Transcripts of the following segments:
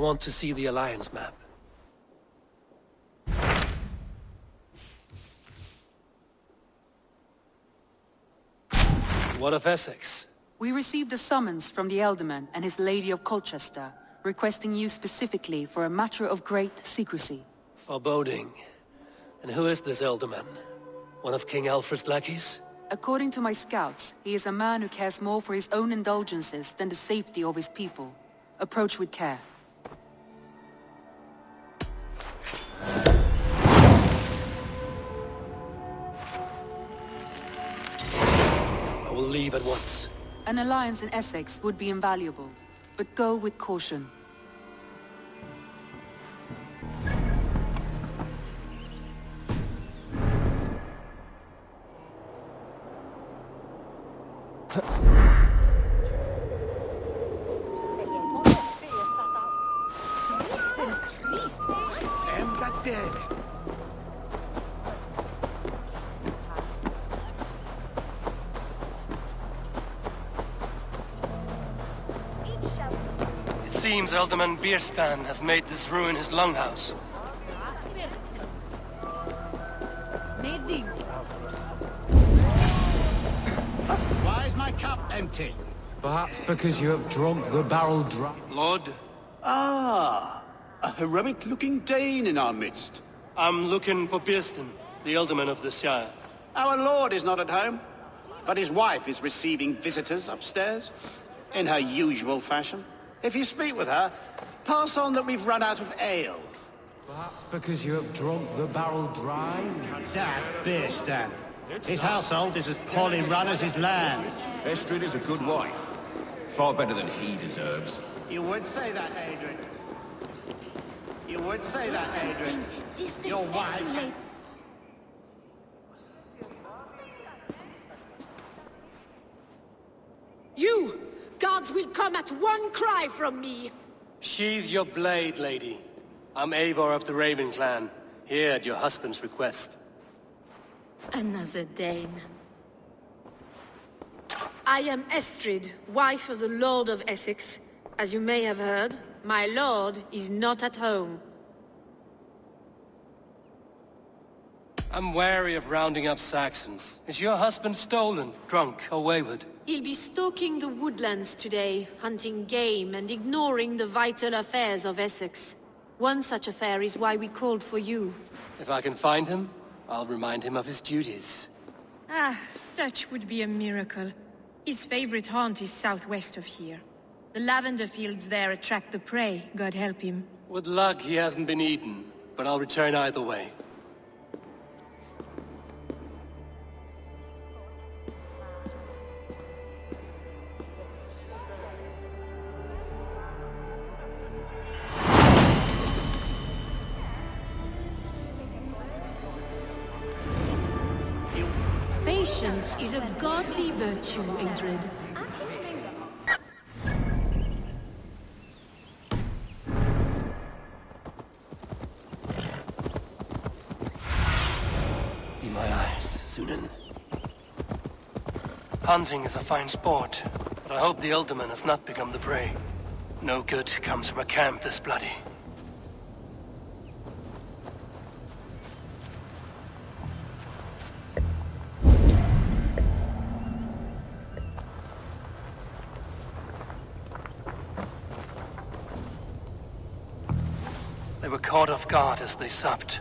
want to see the Alliance map. What of Essex? We received a summons from the Ealdorman and his Lady of Colchester, requesting you specifically for a matter of great secrecy. Foreboding. And who is this Ealdorman? One of King Alfred's lackeys? According to my scouts, he is a man who cares more for his own indulgences than the safety of his people. Approach with care. I will leave at once. An alliance in Essex would be invaluable, but go with caution. It seems Ealdorman Bristan has made this ruin his longhouse. Why is my cup empty? Perhaps because you have drunk the barrel dry. Lord? Ah, a heroic-looking Dane in our midst. I'm looking for Bristan, the Ealdorman of the Shire. Our lord is not at home, but his wife is receiving visitors upstairs, in her usual fashion. If you speak with her, pass on that we've run out of ale. Perhaps because you have drunk the barrel dry? That Bristan. His household is as poorly run as his land. Estrid is a good wife. Far better than he deserves. You would say that, Adrian. You would say that, Adrian. Your wife. You! Guards will come at one cry from me! Sheathe your blade, lady. I'm Eivor of the Raven clan, here at your husband's request. Another Dane. I am Estrid, wife of the Lord of Essexe. As you may have heard, my lord is not at home. I'm wary of rounding up Saxons. Is your husband stolen, drunk, or wayward? He'll be stalking the woodlands today, hunting game and ignoring the vital affairs of Essex. One such affair is why we called for you. If I can find him, I'll remind him of his duties. Ah, such would be a miracle. His favorite haunt is southwest of here. The lavender fields there attract the prey, God help him. With luck, he hasn't been eaten, but I'll return either way. Patience is a godly virtue, Adrid. Be my eyes, Sunan. Hunting is a fine sport, but I hope the Ealdorman has not become the prey. No good comes from a camp this bloody. They were caught off guard as they supped.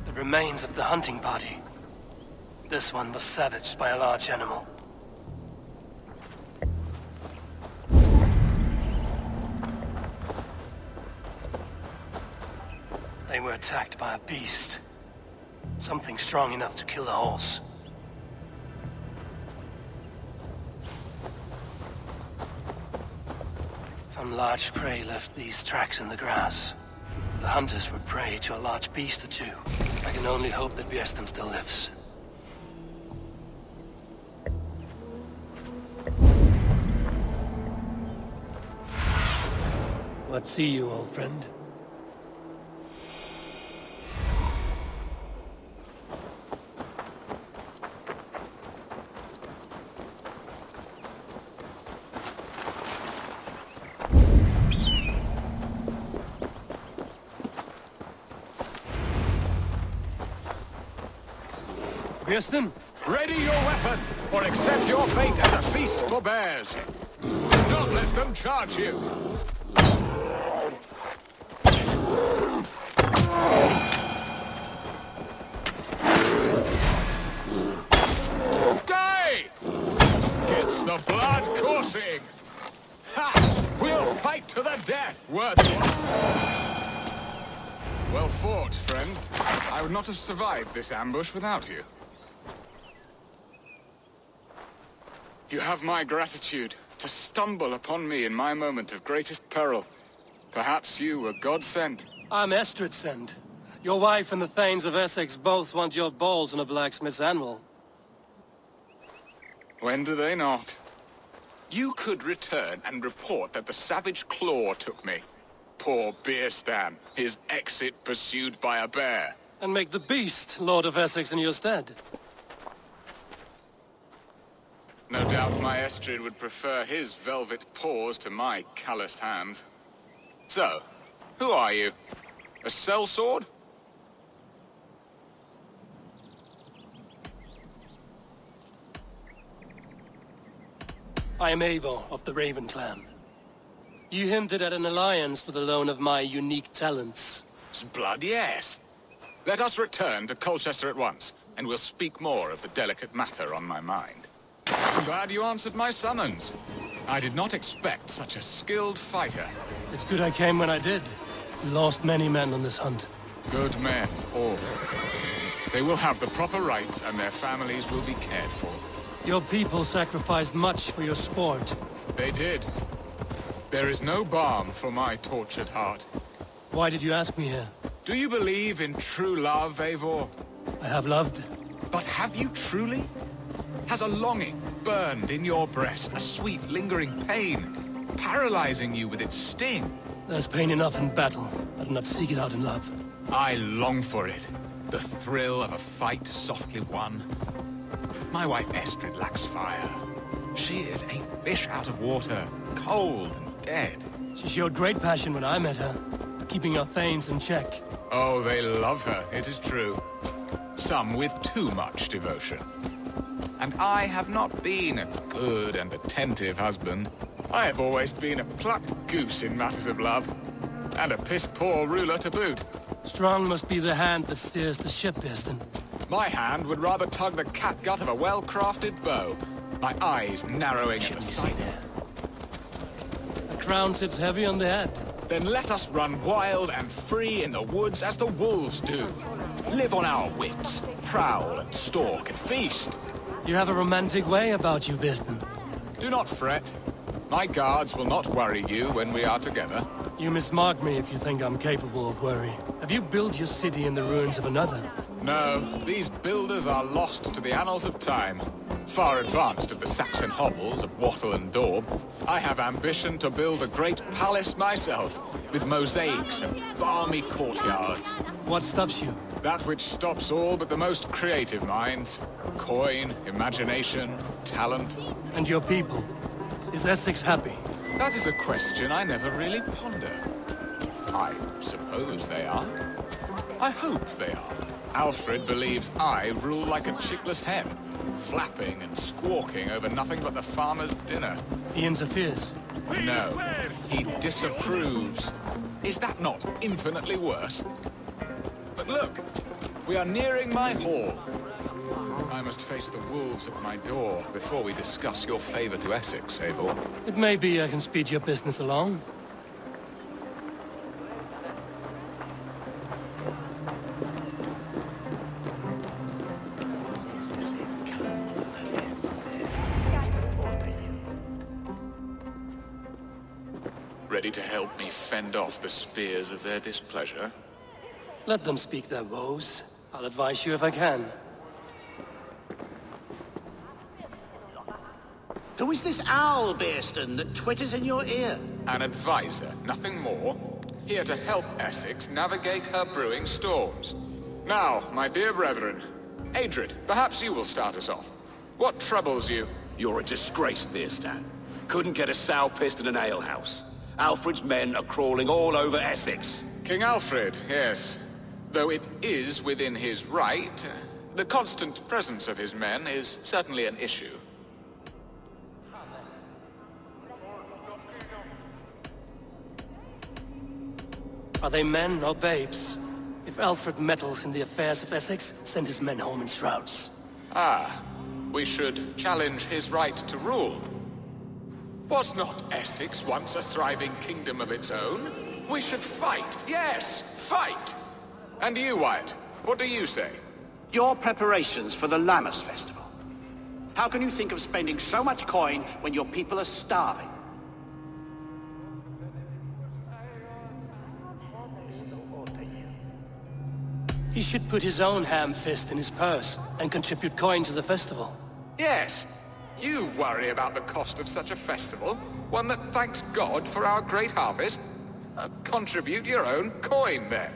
The remains of the hunting party. This one was savaged by a large animal. They were attacked by a beast. Something strong enough to kill a horse. Some large prey left these tracks in the grass. The hunters were prey to a large beast or two. I can only hope that Bristan still lives. What see you, old friend? Bristan? Ready your weapon, or accept your fate as a feast for bears. Do not let them charge you. Die! Gets the blood coursing. Ha! We'll fight to the death, worthy one. Well fought, friend. I would not have survived this ambush without you. You have my gratitude to stumble upon me in my moment of greatest peril. Perhaps you were God-sent. I'm Estrid sent. Your wife and the Thanes of Essex both want your balls on a blacksmith's anvil. When do they not? You could return and report that the savage Claw took me. Poor Bristan, his exit pursued by a bear. And make the beast Lord of Essex in your stead. No doubt my Estrid would prefer his velvet paws to my calloused hands. So, who are you? A sellsword? I am Eivor of the Raven clan. You hinted at an alliance for the loan of my unique talents. Blood, yes. Let us return to Colchester at once, and we'll speak more of the delicate matter on my mind. I'm glad you answered my summons. I did not expect such a skilled fighter. It's good I came when I did. We lost many men on this hunt. Good men, all. They will have the proper rights, and their families will be cared for. Your people sacrificed much for your sport. They did. There is no balm for my tortured heart. Why did you ask me here? Do you believe in true love, Eivor? I have loved. But have you truly? Has a longing burned in your breast, a sweet, lingering pain, paralyzing you with its sting? There's pain enough in battle. I do not seek it out in love. I long for it. The thrill of a fight softly won. My wife Estrid lacks fire. She is a fish out of water, cold and dead. She showed great passion when I met her, keeping your Thanes in check. Oh, they love her, it is true. Some with too much devotion. And I have not been a good and attentive husband. I have always been a plucked goose in matters of love. And a piss-poor ruler to boot. Strong must be the hand that steers the ship, Bristan. My hand would rather tug the catgut of a well-crafted bow. My eyes narrowing at the sight. A crown sits heavy on the head. Then let us run wild and free in the woods as the wolves do. Live on our wits, prowl and stalk and feast. You have a romantic way about you, Bristan. Do not fret. My guards will not worry you when we are together. You mismark me if you think I'm capable of worry. Have you built your city in the ruins of another? No, these builders are lost to the annals of time. Far advanced of the Saxon hovels of Wattle and Daub, I have ambition to build a great palace myself, with mosaics and balmy courtyards. What stops you? That which stops all but the most creative minds. Coin, imagination, talent. And your people? Is Essex happy? That is a question I never really ponder. I suppose they are. I hope they are. Alfred believes I rule like a chickless hen, flapping and squawking over nothing but the farmer's dinner. He interferes? No, he disapproves. Is that not infinitely worse? But look, we are nearing my hall. I must face the wolves at my door before we discuss your favor to Essex, Eivor. It may be I can speed your business along. Ready to help me fend off the spears of their displeasure? Let them speak their woes. I'll advise you if I can. Who is this owl, Bristan, that twitters in your ear? An advisor, nothing more. Here to help Essex navigate her brewing storms. Now, my dear brethren, Adrid, perhaps you will start us off. What troubles you? You're a disgrace, Bristan. Couldn't get a sow pissed in an alehouse. Alfred's men are crawling all over Essex. King Alfred, yes. Though it is within his right, The constant presence of his men is certainly an issue. Are they men or babes? If Alfred meddles in the affairs of Essex, send his men home in shrouds. Ah, we should challenge his right to rule. Was not Essex once a thriving kingdom of its own? We should fight, yes, fight! And you, Wyatt, what do you say? Your preparations for the Lammas festival. How can you think of spending so much coin when your people are starving? He should put his own ham fist in his purse and contribute coin to the festival. Yes, you worry about the cost of such a festival, one that thanks God for our great harvest. Contribute your own coin, then.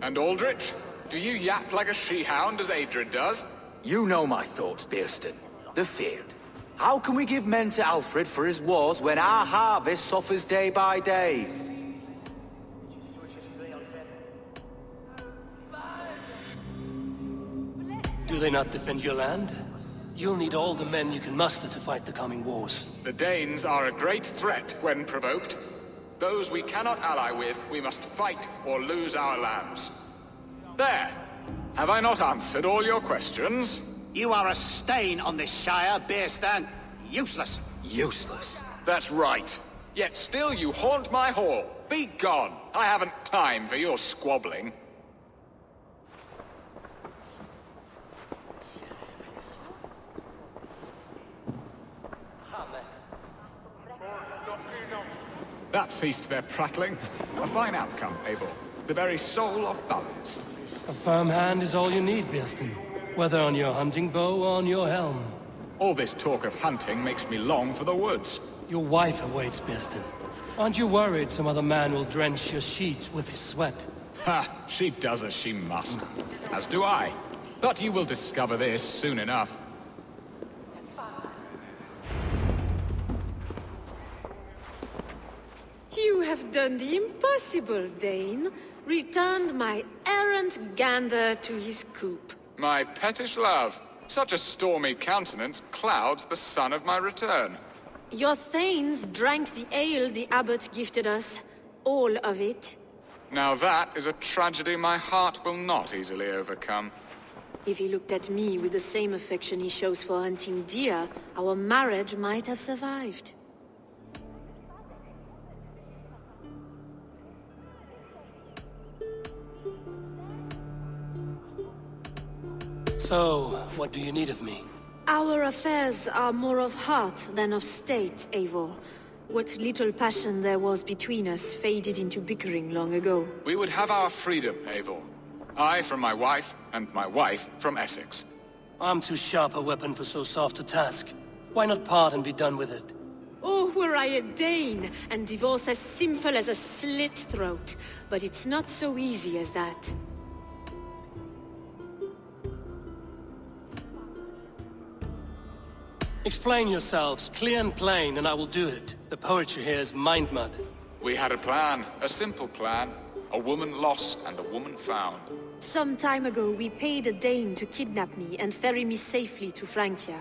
And Aldrich, do you yap like a she-hound as Adred does? You know my thoughts, Bristan. The feared. How can we give men to Alfred for his wars when our harvest suffers day by day? Do they not defend your land? You'll need all the men you can muster to fight the coming wars. The Danes are a great threat when provoked. Those we cannot ally with, we must fight or lose our lands. There! Have I not answered all your questions? You are a stain on this Shire, Bristan. Useless. Useless. That's right. Yet still you haunt my hall. Be gone! I haven't time for your squabbling. That ceased their prattling. A fine outcome, Eivor. The very soul of balance. A firm hand is all you need, Bristan. Whether on your hunting bow or on your helm. All this talk of hunting makes me long for the woods. Your wife awaits, Bristan. Aren't you worried some other man will drench your sheets with his sweat? Ha! She does as she must. As do I. But you will discover this soon enough. You have done the impossible, Dane. Returned my errant gander to his coop. My pettish love. Such a stormy countenance clouds the sun of my return. Your thanes drank the ale the abbot gifted us. All of it. Now that is a tragedy my heart will not easily overcome. If he looked at me with the same affection he shows for hunting deer, our marriage might have survived. So, what do you need of me? Our affairs are more of heart than of state, Eivor. What little passion there was between us faded into bickering long ago. We would have our freedom, Eivor. I from my wife, and my wife from Essex. I'm too sharp a weapon for so soft a task. Why not part and be done with it? Oh, were I a Dane, and divorce as simple as a slit throat. But it's not so easy as that. Explain yourselves, clear and plain, and I will do it. The poetry here is mind mud. We had a plan, a simple plan. A woman lost and a woman found. Some time ago, we paid a Dane to kidnap me and ferry me safely to Francia.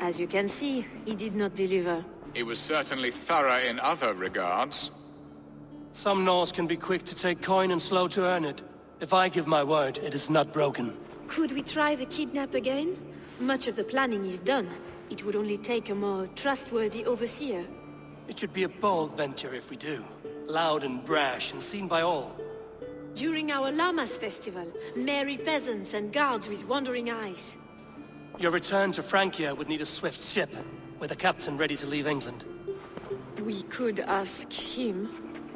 As you can see, he did not deliver. He was certainly thorough in other regards. Some Norse can be quick to take coin and slow to earn it. If I give my word, it is not broken. Could we try the kidnap again? Much of the planning is done. It would only take a more trustworthy overseer. It should be a bold venture if we do. Loud and brash and seen by all. During our Lammas festival, merry peasants and guards with wandering eyes. Your return to Francia would need a swift ship, with a captain ready to leave England. We could ask him.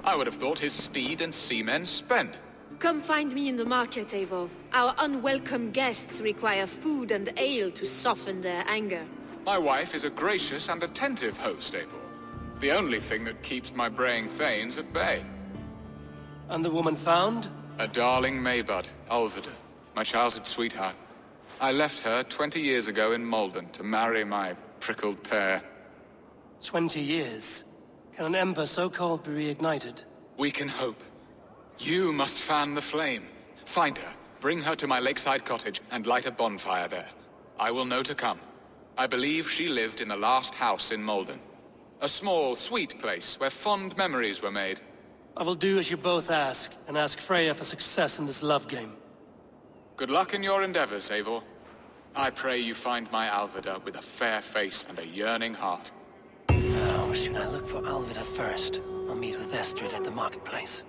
I would have thought his steed and seamen spent. Come find me in the market, Eivor. Our unwelcome guests require food and ale to soften their anger. My wife is a gracious and attentive host, Eivor. The only thing that keeps my braying thanes at bay. And the woman found? A darling Maybud, Ulvida, my childhood sweetheart. I left her 20 years ago in Malden to marry my prickled pear. 20 years? Can an ember so cold be reignited? We can hope. You must fan the flame. Find her, Bring her to my lakeside cottage and light a bonfire there. I will know to come. I believe she lived in the last house in Malden. A small, sweet place where fond memories were made. I will do as you both ask, and ask Freya for success in this love game. Good luck in your endeavors, Eivor. I pray you find my Alvida with a fair face and a yearning heart. Now, should I look for Alvida first, or meet with Estrid at the marketplace?